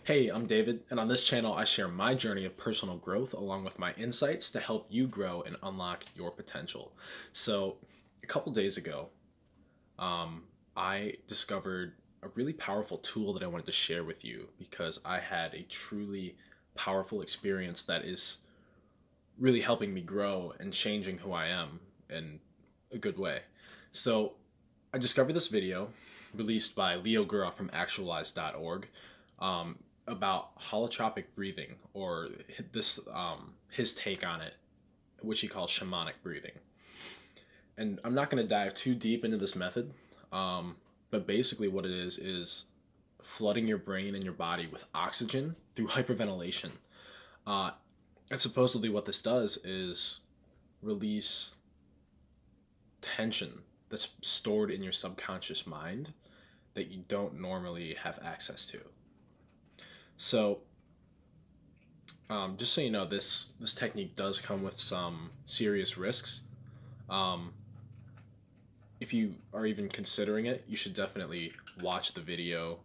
Hey, I'm David, and on this channel, I share my journey of personal growth along with my insights to help you grow and unlock your potential. So, a couple days ago, I discovered a really powerful tool that I wanted to share with you because I had a truly powerful experience that is really helping me grow and changing who I am in a good way. So, I discovered this video released by Leo Gura from actualize.org about holotropic breathing, or his take on it, which he calls shamanic breathing. And I'm not going to dive too deep into this method, but basically what it is flooding your brain and your body with oxygen through hyperventilation. Uh, and supposedly what this does is release tension that's stored in your subconscious mind that you don't normally have access to. So, just so you know, this technique does come with some serious risks. Um, if you are even considering it, you should definitely watch the video.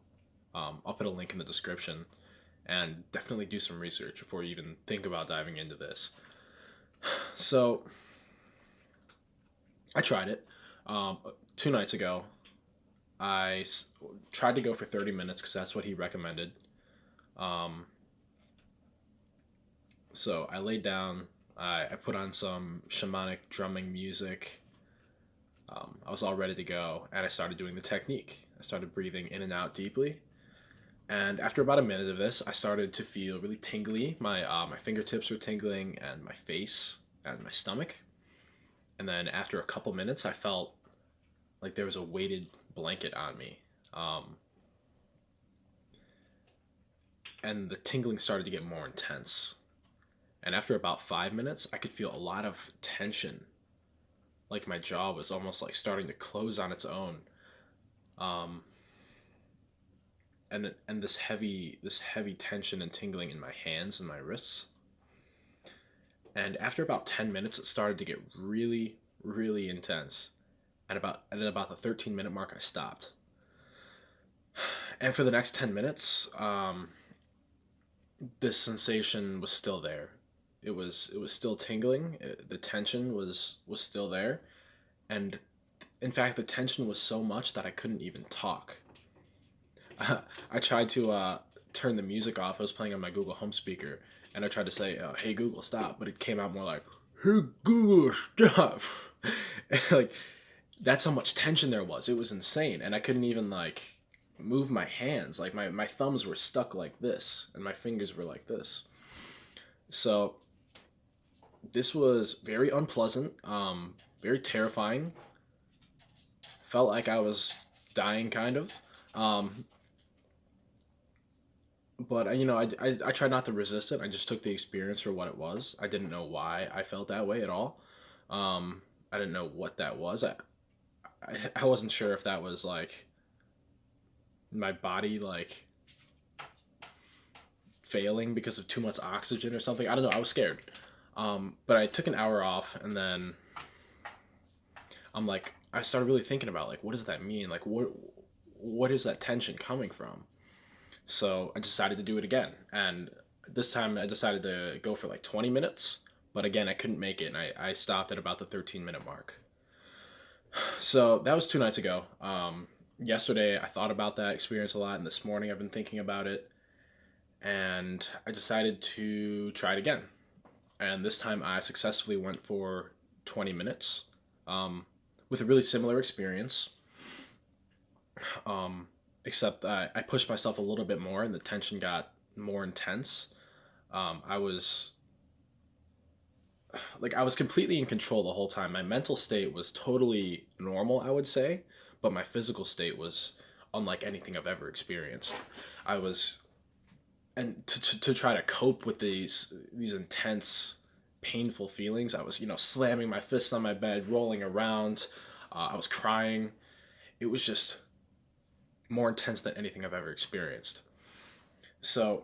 I'll put a link in the description, and definitely do some research before you even think about diving into this. So, I tried it 2 nights ago. Tried to go for 30 minutes because that's what he recommended. Um, so I laid down. I put on some shamanic drumming music. I was all ready to go, and I started doing the technique. I started breathing in and out deeply, and after about a minute of this, I started to feel really tingly. My fingertips were tingling, and my face and my stomach. And then after a couple minutes, I felt like there was a weighted blanket on me, and the tingling started to get more intense. And after about 5 minutes, I could feel a lot of tension, like my jaw was almost like starting to close on its own. Um, and this heavy tension and tingling in my hands and my wrists. And after about 10 minutes, it started to get really, really intense. At about the 13-minute mark, I stopped. And for the next 10 minutes, this sensation was still there. It was still tingling. The tension was still there, and in fact, the tension was so much that I couldn't even talk. I tried to turn the music off. I was playing on my Google Home speaker, and I tried to say, "Hey Google, stop," but it came out more like, "Hey Google, stop." Like, that's how much tension there was. It was insane, and I couldn't even like move my hands. Like my thumbs were stuck like this, and my fingers were like this. So this was very unpleasant, very terrifying. Felt like I was dying, kind of. Um, but I tried not to resist it. I just took the experience for what it was. I didn't know why I felt that way at all. I didn't know what that was. I wasn't sure if that was like my body like failing because of too much oxygen or something. I don't know. I was scared. But I took an hour off, and then I started really thinking about like, what does that mean? Like, what is that tension coming from? So I decided to do it again, and this time I decided to go for like 20 minutes. But again, I couldn't make it, and I stopped at about the 13-minute mark. So that was 2 nights ago. Yesterday, I thought about that experience a lot, and this morning I've been thinking about it, and I decided to try it again. And this time I successfully went for 20 minutes with a really similar experience, except I pushed myself a little bit more and the tension got more intense. I was I was completely in control the whole time. My mental state was totally normal, I would say, but my physical state was unlike anything I've ever experienced. I was and to try to cope with these intense painful feelings, I was slamming my fists on my bed, rolling around. I was crying. It was just more intense than anything I've ever experienced. So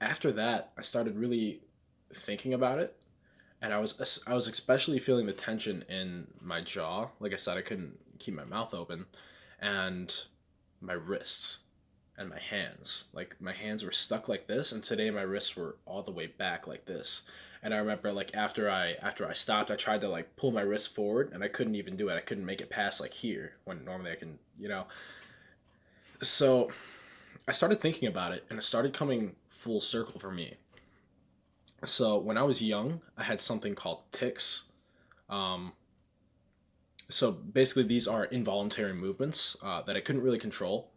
after that, I started really thinking about it, and I was especially feeling the tension in my jaw. Like I said, I couldn't keep my mouth open, and my wrists. and my hands. Like my hands were stuck like this, and today my wrists were all the way back like this. And I remember like after I stopped, I tried to like pull my wrist forward, and I couldn't even do it. I couldn't make it past like here when normally I can, you know. So I started thinking about it, and it started coming full circle for me. So when I was young, I had something called tics. Um, so basically, these are involuntary movements that I couldn't really control.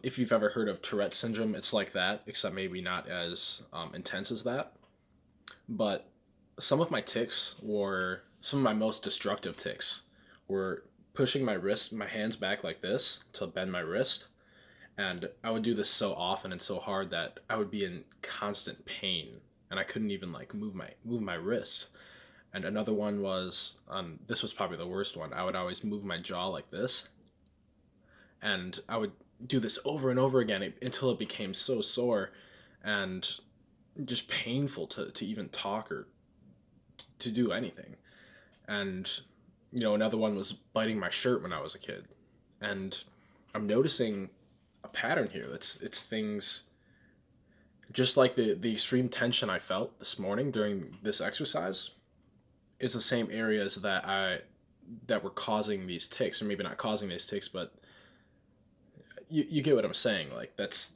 If you've ever heard of Tourette syndrome, it's like that, except maybe not as intense as that. But some of my most destructive tics were pushing my hands back like this to bend my wrist. And I would do this so often and so hard that I would be in constant pain, and I couldn't even like move my wrists. And another one was, this was probably the worst one. I would always move my jaw like this, and I would do this over and over again until it became so sore and just painful to even talk or to do anything. And another one was biting my shirt when I was a kid. And I'm noticing a pattern here. It's things just like the extreme tension I felt this morning during this exercise. It's the same areas that were causing these tics, or maybe not causing these tics, but you get what I'm saying. Like that's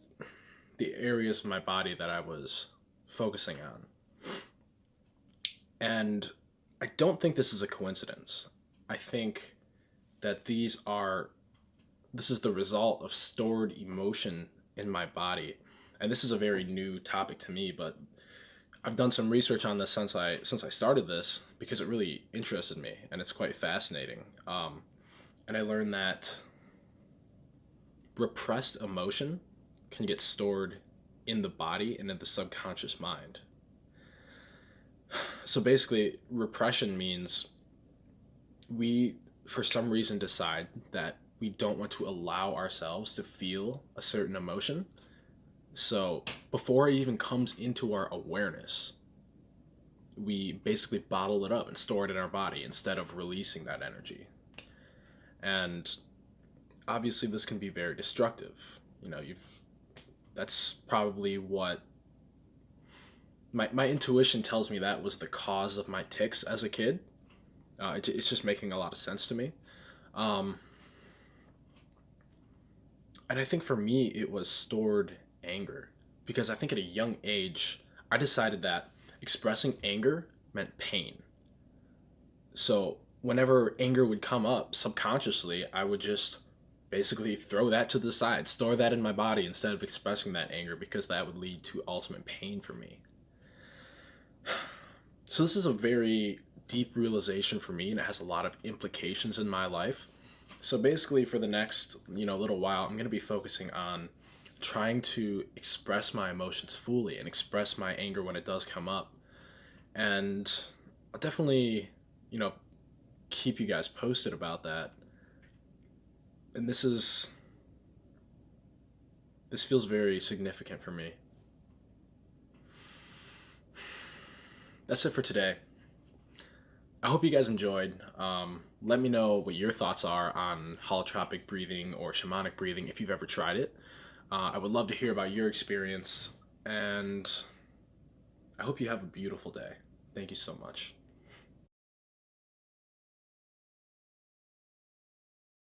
the areas of my body that I was focusing on. And I don't think this is a coincidence. I think that this is the result of stored emotion in my body. And this is a very new topic to me, but I've done some research on this since I started this because it really interested me, and it's quite fascinating. And I learned that repressed emotion can get stored in the body and in the subconscious mind. So basically, repression means we, for some reason, decide that we don't want to allow ourselves to feel a certain emotion. So before it even comes into our awareness, we basically bottle it up and store it in our body instead of releasing that energy. And obviously this can be very destructive. That's probably what my intuition tells me that was the cause of my tics as a kid. It's just making a lot of sense to me. And I think for me, it was stored anger. Because I think at a young age, I decided that expressing anger meant pain. So whenever anger would come up subconsciously, I would just basically throw that to the side, store that in my body instead of expressing that anger, because that would lead to ultimate pain for me. So this is a very deep realization for me, and it has a lot of implications in my life. So basically for the next, little while, I'm going to be focusing on trying to express my emotions fully and express my anger when it does come up. And I'll definitely, keep you guys posted about that. And this feels very significant for me. That's it for today. I hope you guys enjoyed. Let me know what your thoughts are on holotropic breathing or shamanic breathing if you've ever tried it. I would love to hear about your experience, and I hope you have a beautiful day. Thank you so much.